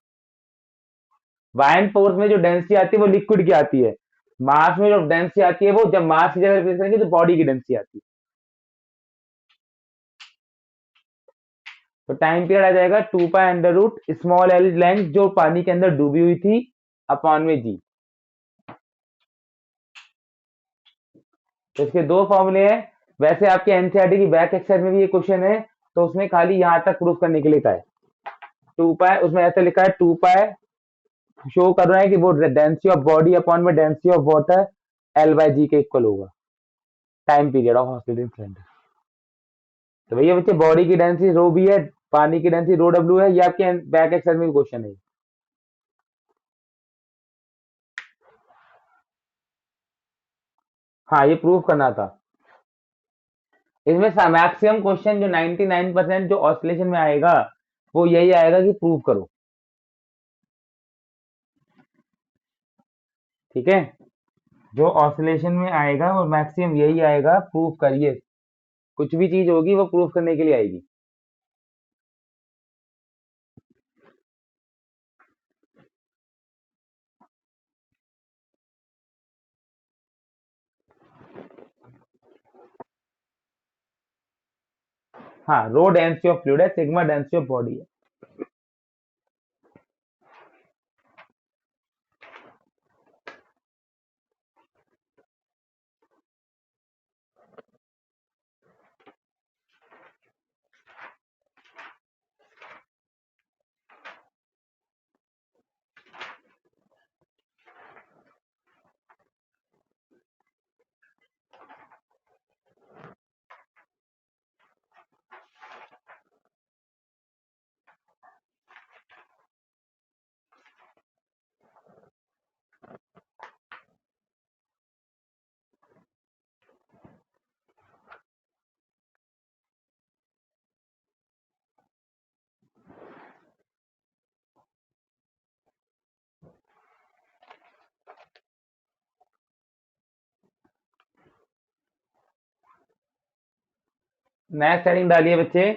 बायन फोर्स में जो डेंसिटी आती है वो लिक्विड की आती है, मास में जो डेंसिटी आती है वो जब मास की जगह रिप्लेस करेंगे तो बॉडी की डेंसिटी आती है। तो टाइम पीरियड आ जाएगा 2 pi under root small L length जो पानी के अंदर डूबी हुई थी अपॉन में जी। तो इसके दो फॉर्मूले हैं। वैसे आपके एनसीईआरटी की बैक एक्सरसाइज में भी ये क्वेश्चन है, तो उसमें खाली यहां तक प्रूफ करने के लिए का है 2 पाई, उसमें ऐसे लिखा है 2 पाई शो कर रहा है कि वो डेंसिटी ऑफ बॉडी अपॉन में density of water L by G के इक्वल होगा, time period of oscillating cylinder. तो भैया बच्चे बॉडी की डेंसिटी रो बी है, पानी की डेंसिटी रो डब्ल्यू है, ये आपके बैक एक्सरसाइज में क्वेश्चन है। हाँ ये प्रूफ करना था। इसमें मैक्सिमम क्वेश्चन जो 99% जो ऑसिलेशन में आएगा वो यही आएगा कि प्रूव करो, ठीक है। जो ऑसिलेशन में आएगा वो मैक्सिमम यही आएगा, प्रूफ करिए, कुछ भी चीज होगी वो प्रूफ करने के लिए आएगी। हाँ रो डेंसिटी ऑफ फ्लूइड है, सिग्मा डेंसिटी ऑफ बॉडी है। नेक्स्ट हेडिंग डालिए बच्चे।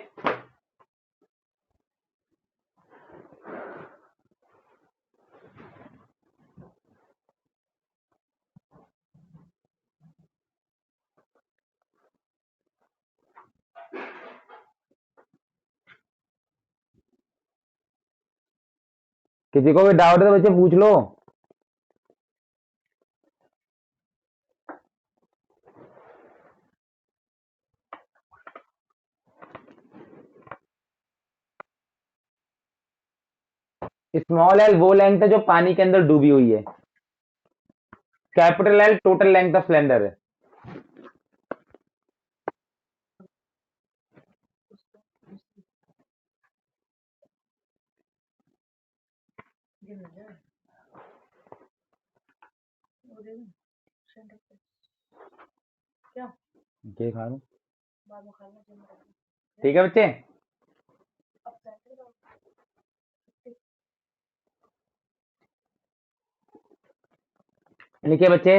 किसी को भी डाउट है तो बच्चे पूछ लो। स्मॉल एल वो लेंथ है जो पानी के अंदर डूबी हुई है। Capital L total length of cylinder है। ये मिल जाए वो दे दूं सेंटर पे क्या ये खा लो। बाद में खाना जो मेरा ठीक है बच्चे। अब सेंटर का लिखिए बच्चे।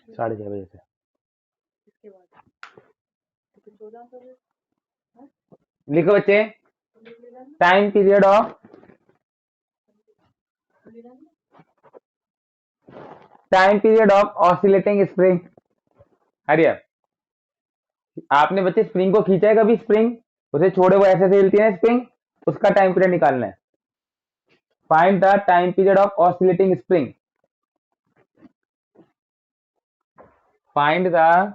साढ़े 6 बजे से इसके बाद तो 14 सौ लिखो बच्चे। ले लेना time period of oscillating spring. हरिया आपने बच्चे स्प्रिंग को खींचा है कभी? स्प्रिंग उसे छोड़े वो ऐसे हिलती है स्प्रिंग, उसका टाइम पीरियड निकालना है। Find the time period of oscillating spring. Find the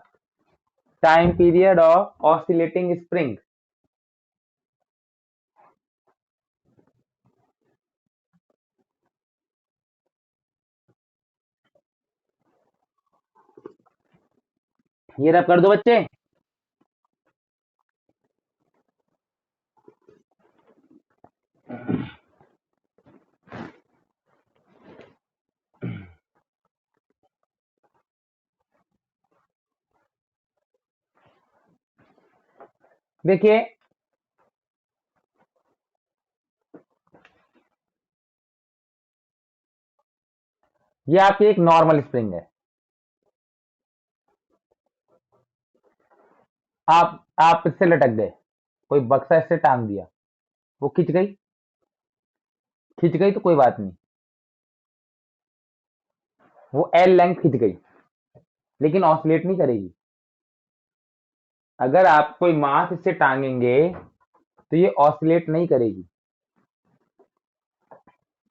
time period of oscillating spring. ये रब कर दो बच्चे। देखिए ये आपकी एक नॉर्मल स्प्रिंग है। आप इससे लटक गए, कोई बक्सा इससे टांग दिया, वो खिंच गई तो कोई बात नहीं, वो एल लेंथ खिंच गई लेकिन ऑसिलेट नहीं करेगी। अगर आप कोई मास इससे टांगेंगे तो ये ऑसिलेट नहीं करेगी।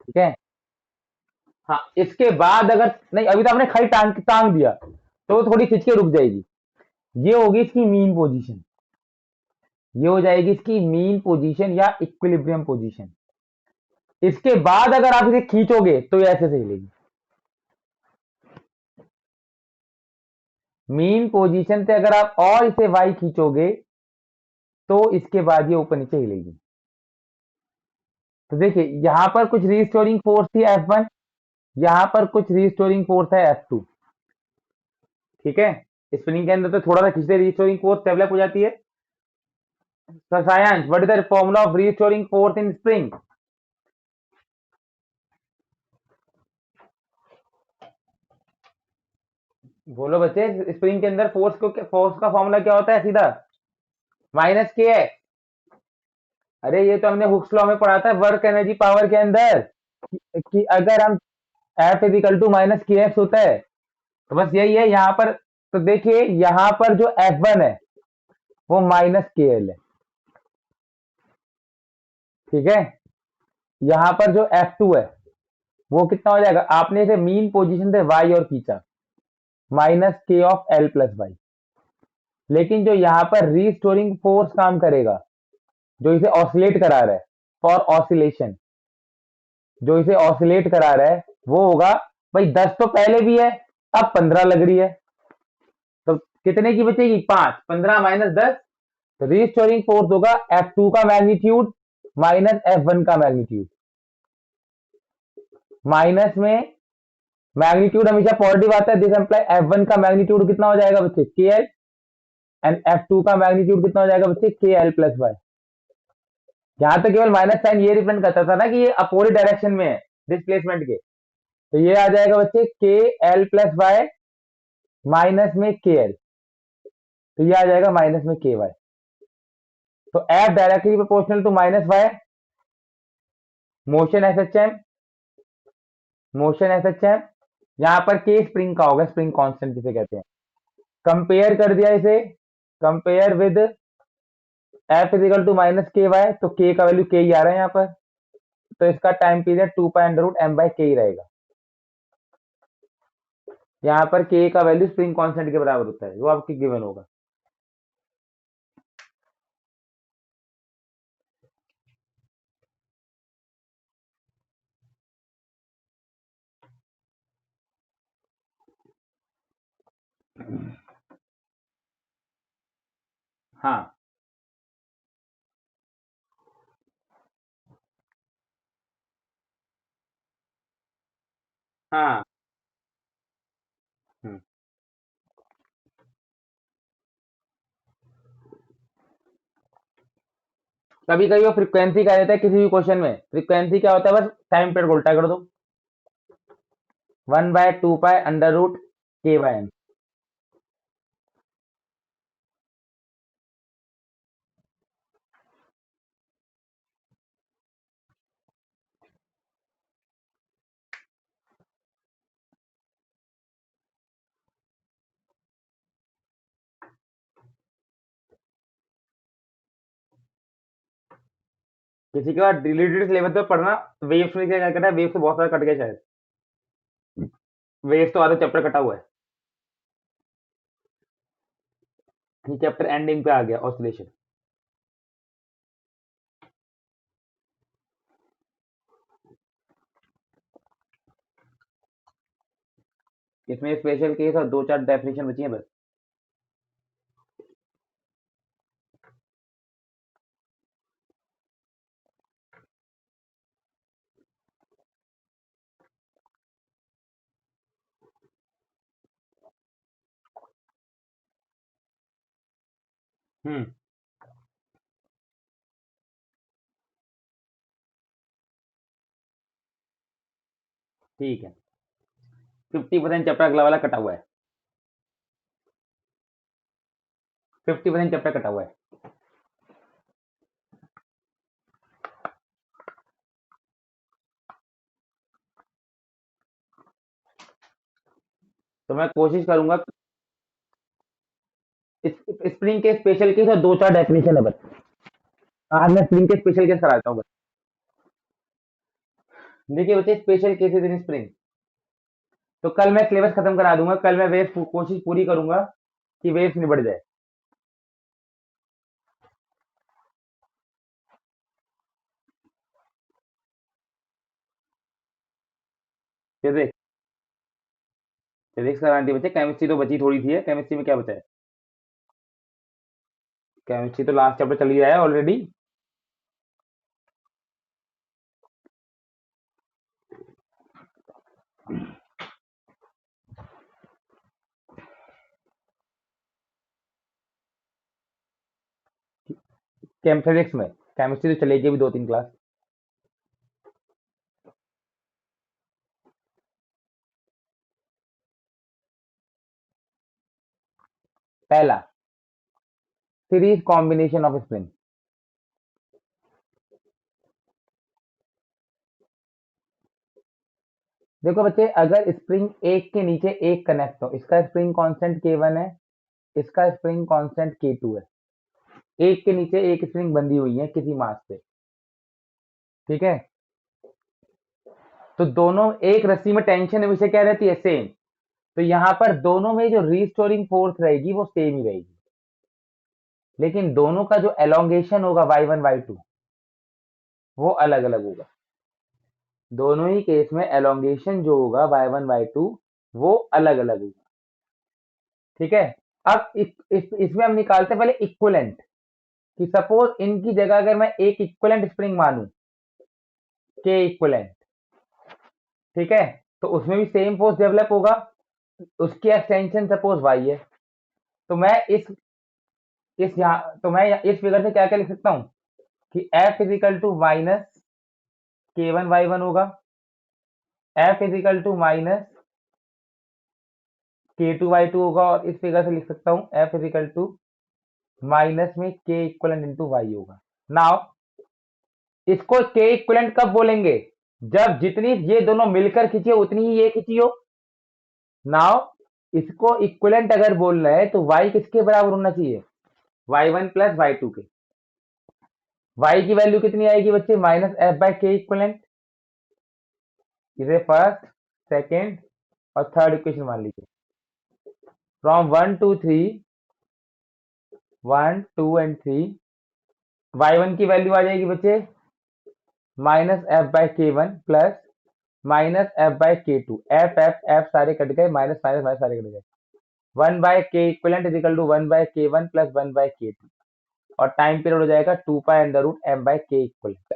ठीक है। हाँ इसके बाद अगर नहीं, अभी तो आपने खाली टांग दिया तो वो थोड़ी खिंच के रुक जाएगी। ये होगी इसकी मीन पोजीशन, ये हो जाएगी इसकी मीन पोजीशन या इक्विलिब्रियम पोजीशन। इसके बाद अगर आप इसे खींचोगे तो ये ऐसे से हिलेगी। मीन पोजीशन से अगर आप और इसे वाई खींचोगे तो इसके बाद ये ऊपर नीचे हिलेगी। तो देखिए यहां पर कुछ रीस्टोरिंग फोर्स थी F1, यहां पर कुछ रीस्टोरिंग फोर्स है F2। ठीक है। स्प्रिंग के अंदर तो थोड़ा सा खींचते रीस्टोरिंग फोर्स डेवलप हो जाती है। Sayansh what is the formula of restoring force in spring? बोलो बच्चे, स्प्रिंग के अंदर फोर्स का फॉर्मूला क्या होता है? सीधा माइनस के है। अरे ये तो हमने हुक्स लॉ में पढ़ा था वर्क एनर्जी पावर के अंदर कि अगर हम एफ इजिकल टू माइनस के एक्स होता है तो बस यही है यहाँ पर। तो देखिए यहाँ पर जो F1 है वो माइनस के एल है। ठीक है। यहाँ पर जो F2 है वो कितना हो जाएगा? आपने इसे मीन पोजीशन से वाई और खींचा, माइनस के ऑफ एल प्लस वाई। लेकिन जो यहाँ पर रीस्टोरिंग फोर्स काम करेगा, जो इसे ऑसिलेट करा रहा है, फॉर ऑसिलेशन, जो इसे ऑसिलेट करा रहा है वो होगा भाई 10 तो पहले भी है, अब 15 लग रही है तो कितने की बचेगी? 5। 15 माइनस 10 तो रीस्टोरिंग फोर्स होगा F2 का मैग्नीट्यूड माइनस F1 का मैग्नीट्यूड। माइनस में मैग्नीट्यूड हमेशा पॉजिटिव आता है, दिस एम्प्लाई F1 का मैग्नीट्यूड कितना हो जाएगा बच्चे KL, एंड F2 का मैग्नीट्यूड कितना हो जाएगा बच्चे KL प्लस वाई। यहाँ तो केवल माइनस साइन ये रिप्रेजेंट करता था ना कि ये अपोजिट डायरेक्शन में है डिस्प्लेसमेंट के, तो ये आ जाएगा बच्चे KL प्लस वाई माइनस में KL, तो ये आ जाएगा माइनस में KY। तो F directly proportional to minus Y, motion SHM, motion SHM, यहाँ पर K स्प्रिंग का होगा, स्प्रिंग कांस्टेंट जिसे कहते हैं। कंपेयर कर दिया इसे, compare with F is equal to minus KY, तो K का वैल्यू K ही आ रहा है यहाँ पर, तो इसका time period 2 pi under root M by K ही रहेगा। यहाँ पर K का वैल्यू स्प्रिंग कांस्टेंट के बराबर होता है, वो आपकी गिवन होगा। हाँ हाँ। हम्म। कभी कभी वो फ्रीक्वेंसी कह देता है किसी भी क्वेश्चन में, फ्रीक्वेंसी क्या होता है, बस टाइम पीरियड को उल्टा कर दो, 1 by 2 pi under root K by M। किसी के बाद रिलेटेड सिलेबस पे पढ़ना, वेव्स में क्या करना है, वेव्स तो बहुत सारा कट गया शायद, वेव्स तो आधा चैप्टर कटा हुआ है, ये चैप्टर एंडिंग पे आ गया ऑसिलेशन। इसमें स्पेशल केस और 2-4 डेफिनेशन बची हैं बस। हम्म। ठीक है, 50% चैप्टर अगला वाला कटा हुआ है, 50% चैप्टर कटा हुआ है। तो मैं कोशिश करूंगा, स्प्रिंग के स्पेशल केस और 2-4 डेफिनेशन है बस, आज मैं स्प्रिंग के स्पेशल केस कराता हूँ बस। देखिए बच्चे, स्पेशल केसेस इन स्प्रिंग, तो कल मैं सिलेबस खत्म करा दूंगा, कल मैं वेव कोशिश पूरी करूंगा कि वेव्स निबट जाए। फिजिक्स, फिजिक्स करानी थी बच्चे, केमिस्ट्री तो बची थोड़ी सी है, केमिस्ट्री में क्या बचा है, केमिस्ट्री तो लास्ट चैप्टर चल ही रहा है ऑलरेडी। फिजिक्स में केमिस्ट्री तो चलेगी अभी 2-3 क्लास। पहला, सीरीज कॉम्बिनेशन ऑफ स्प्रिंग। देखो बच्चे, अगर स्प्रिंग एक के नीचे एक कनेक्ट हो, इसका स्प्रिंग कांस्टेंट K1 है, इसका स्प्रिंग कांस्टेंट K2 है, एक के नीचे एक स्प्रिंग बंधी हुई है किसी मास पे, ठीक है, तो दोनों एक रस्सी में टेंशन हमेशा क्या रहती है, सेम, तो यहाँ पर दोनों में जो रीस्टोरिंग फोर्स रहेगी वो सेम ही रहेगी, लेकिन दोनों का जो एलोंगेशन होगा y1 y2 वो अलग अलग होगा। दोनों ही केस में एलोंगेशन जो होगा y1 y2 वो अलग अलग होगा, ठीक है। अब इसमें हम निकालते हैं पहले इक्विवेलेंट, कि सपोज इनकी जगह अगर मैं एक इक्विवेलेंट स्प्रिंग मानूं, के इक्विवेलेंट, ठीक है, तो उसमें भी सेम फोर्स डेवलप होगा, उसकी एक्सटेंशन सपोज वाई है। तो मैं इस फिगर से क्या क्या लिख सकता हूँ कि F is equal to minus K one Y one होगा, F is equal to minus K to Y to होगा, और इस फिगर से लिख सकता हूँ एफ इजिकल टू माइनस में के इक्वलेंट इंटू वाई होगा। नाउ इसको के इक्वलेंट कब बोलेंगे, जब जितनी ये दोनों मिलकर खींची हो उतनी ही ये खींची हो। नाउ इसको इक्वलेंट अगर बोल रहे हैं तो y किसके बराबर होना चाहिए, y1 प्लस y2 के। y की वैल्यू कितनी आएगी बच्चे, माइनस एफ बाई के इक्वलेंट। इसे फर्स्ट, सेकेंड और थर्ड इक्वेशन मान लीजिए। फ्रॉम 1 2 3, 1 2 एंड 3, y1 की वैल्यू आ जाएगी बच्चे minus F by K one plus minus F by K two. F F F सारे कट गए, माइनस माइनस माइनस सारे कट गए। 1 by K equivalent is equal to 1 by K one plus 1 by K two, और टाइम पीरियड हो जाएगा 2 pi under root M by K equivalent.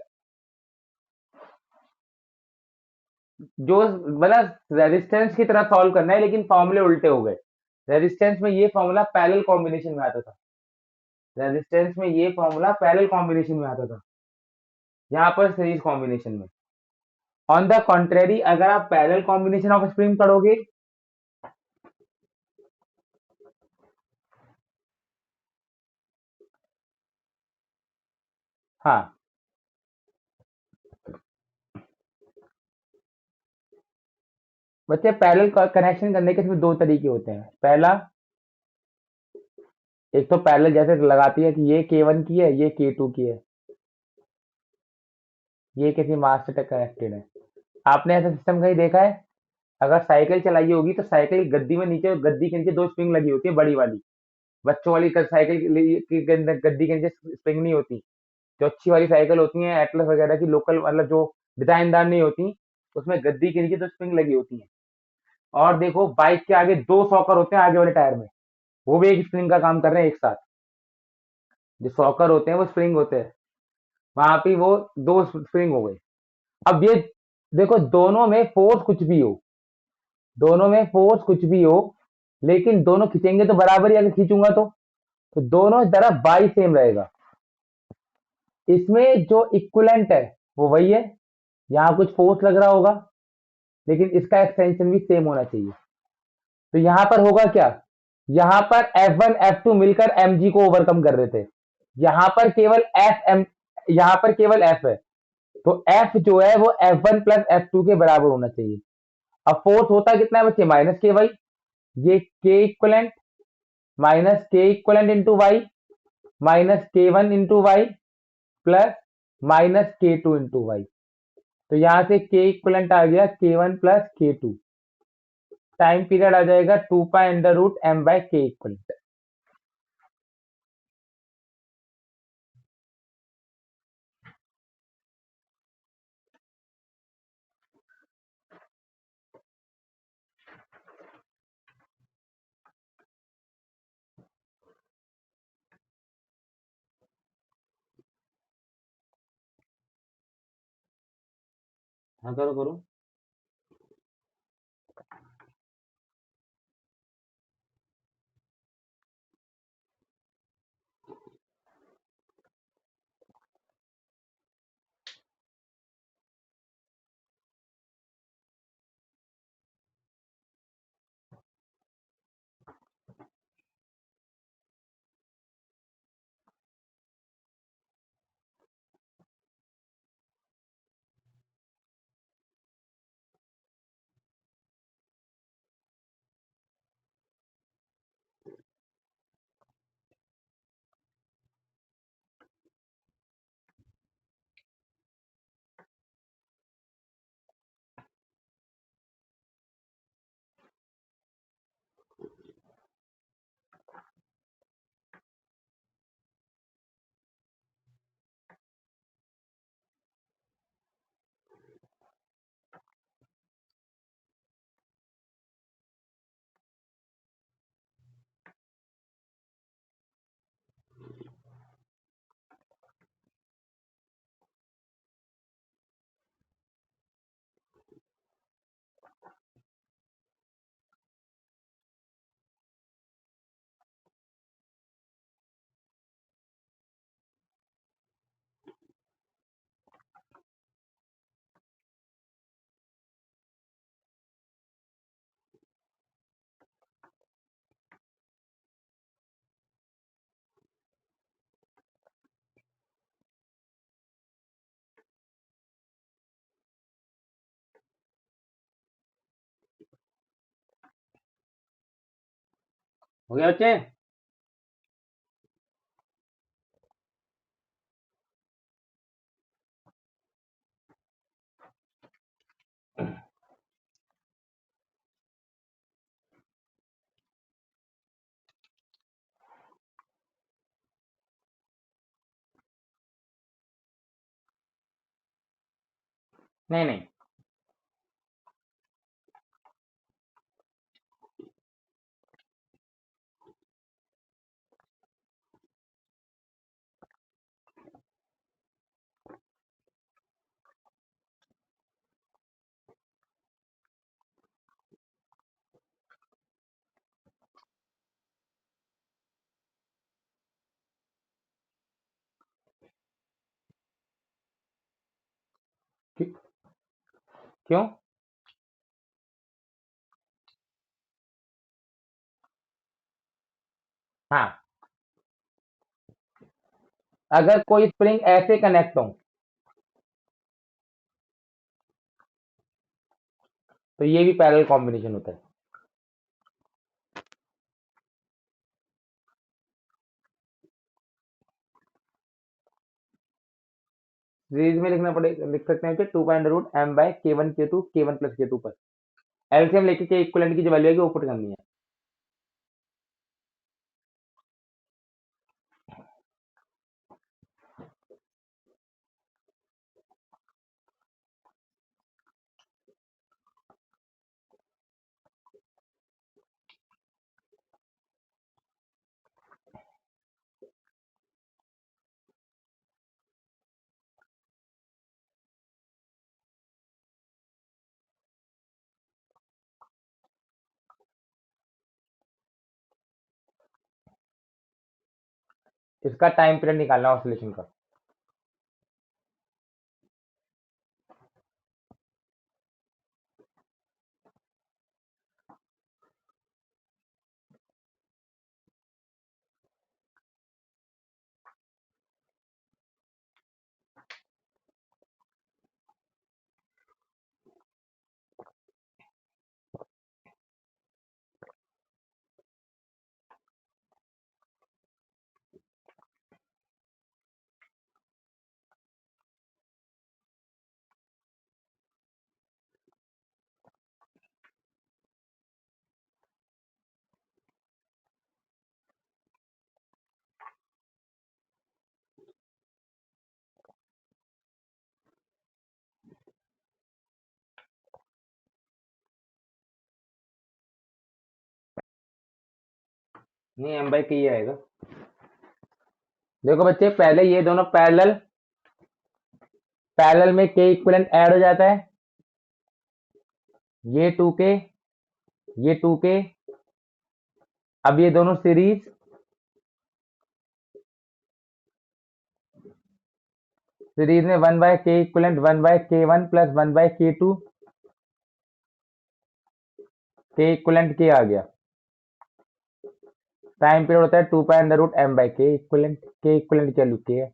जो मतलब रेजिस्टेंस की तरह सॉल्व करना है, लेकिन फॉर्मूले उल्टे हो गए। रेजिस्टेंस में ये फॉर्मूला पैरेलल कॉम्बिनेशन में आता था, रेजिस्टेंस में ये फॉर्मूला पैरेलल कॉम्बिनेशन में आता था, यहाँ पर सीरीज कॉम्बिनेशन में। ऑन द कॉन्ट्रेरी अगर आप पैरेलल कॉम्बिनेशन ऑफ स्प्रिंग पढ़ोगे, हाँ बच्चे पैरेलल कनेक्शन करने के इसमें दो तरीके होते हैं। पहला, एक तो पैरेलल जैसे लगाती है कि ये K1 की है, ये K2 की है, ये किसी मास से कनेक्टेड है। आपने ऐसा सिस्टम कहीं देखा है, अगर साइकिल चलाई होगी तो साइकिल की गद्दी में नीचे, गद्दी के नीचे दो स्प्रिंग लगी होती है बड़ी वाली। बच्चों वाली साइकिल की गद्दी के नीचे स्प्रिंग नहीं होती। जो अच्छी वाली साइकिल होती है एटलस वगैरह की, लोकल मतलब जो डिजाइनदार नहीं होती, उसमें गद्दी के नीचे दो स्प्रिंग लगी होती है। और देखो बाइक के आगे दो सॉकर होते हैं आगे वाले टायर में, वो भी एक स्प्रिंग का काम कर रहे हैं एक साथ। जो सॉकर होते हैं वो स्प्रिंग होते हैं, वहां पे वो दो स्प्रिंग हो गए। अब ये देखो, दोनों में फोर्स कुछ भी हो, दोनों में फोर्स कुछ भी हो, लेकिन दोनों खींचेंगे तो बराबर ही, अगर खींचूंगा तो दोनों तरफ बाई सेम रहेगा। इसमें जो इक्विवेलेंट है वो वही है, यहाँ कुछ फोर्स लग रहा होगा, लेकिन इसका एक्सटेंशन भी सेम होना चाहिए। तो यहां पर होगा क्या, यहां पर F1 F2 मिलकर mg को ओवरकम कर रहे थे, यहां पर केवल F यहां पर केवल F है, तो F जो है वो F1 प्लस F2 के बराबर होना चाहिए। अब फोर्स होता कितना है बच्चे, माइनस के वाई, ये K equivalent minus K equivalent into Y minus K one into Y plus minus K two into Y. तो यहां से के इक्वलेंट आ गया K one plus K two, time period आ जाएगा 2 pi under root M by K equivalent. हाँ करो करो। हो गया बच्चे? नहीं नहीं, क्यों? हाँ, अगर कोई स्प्रिंग ऐसे कनेक्ट हो तो ये भी पैरेलल कॉम्बिनेशन होता है। सीरीज में लिखना पड़ेगा, लिख सकते हैं कि 2 √m/k1 k2 k1 + k2 पर एलसीएम लेके के इक्विवेलेंट की जो वैल्यू है वो पुट करनी है। इसका टाइम पीरियड निकालना ऑसिलेशन का। नहीं, m/k ही आएगा। देखो बच्चे, पहले ये दोनों पैरेलल पैरेलल में के इक्विवेलेंट ऐड हो जाता है, ये 2k, ये 2k। अब ये दोनों सीरीज में 1/k इक्विवेलेंट 1/k1 + 1/k2 के इक्विवेलेंट के आ गया। टाइम पीरियड होता है 2 π√m/k इक्विवेलेंट, के इक्विवेलेंट की वैल्यू के है।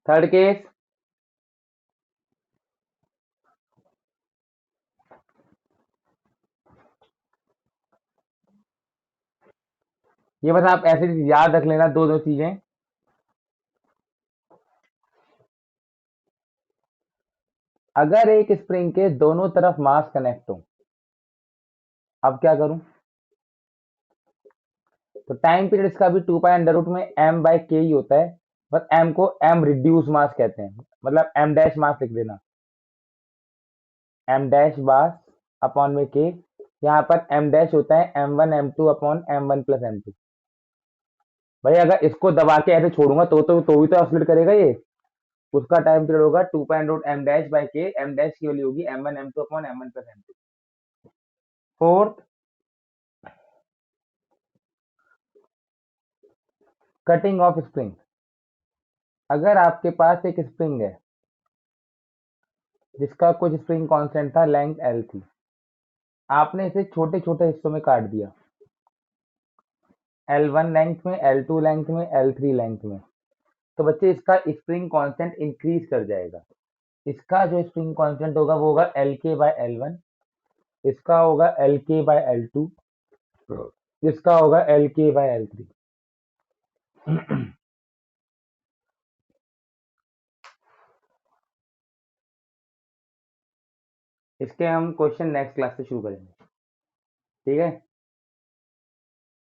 थर्ड केस, ये बस आप ऐसे याद रख लेना दो दो चीजें। अगर एक स्प्रिंग के दोनों तरफ मास कनेक्ट हो, अब क्या करूं? तो टाइम पीरियड इसका भी 2 π√m/k ही होता है, बस m को m रिड्यूस मास कहते हैं, मतलब m डैश मास लिख देना, m डैश मास अपॉन में k। यहाँ पर m डैश होता है m1 m2 upon m1 + m2। भाई अगर इसको दबा के ऐसे छोड़ूंगा तो भी तो ऑसिलेट करेगा ये। उसका टाइम पीरियड होगा 2 π√m डैश/k, m डैश की वैल्यू होगी m1 m2 upon m1 + m2। Fourth, cutting of spring. अगर आपके पास एक स्प्रिंग है जिसका कुछ स्प्रिंग कांस्टेंट था, लेंथ एल थी, आपने इसे छोटे छोटे हिस्सों में काट दिया, L1 लेंथ में, L2 लेंथ में, L3 लेंथ में, तो बच्चे इसका स्प्रिंग कांस्टेंट इंक्रीज कर जाएगा। इसका जो स्प्रिंग कांस्टेंट होगा वो होगा LK/L1, इसका होगा LK/L2, इसका होगा LK/L3। इसके हम क्वेश्चन नेक्स्ट क्लास से शुरू करेंगे, ठीक है।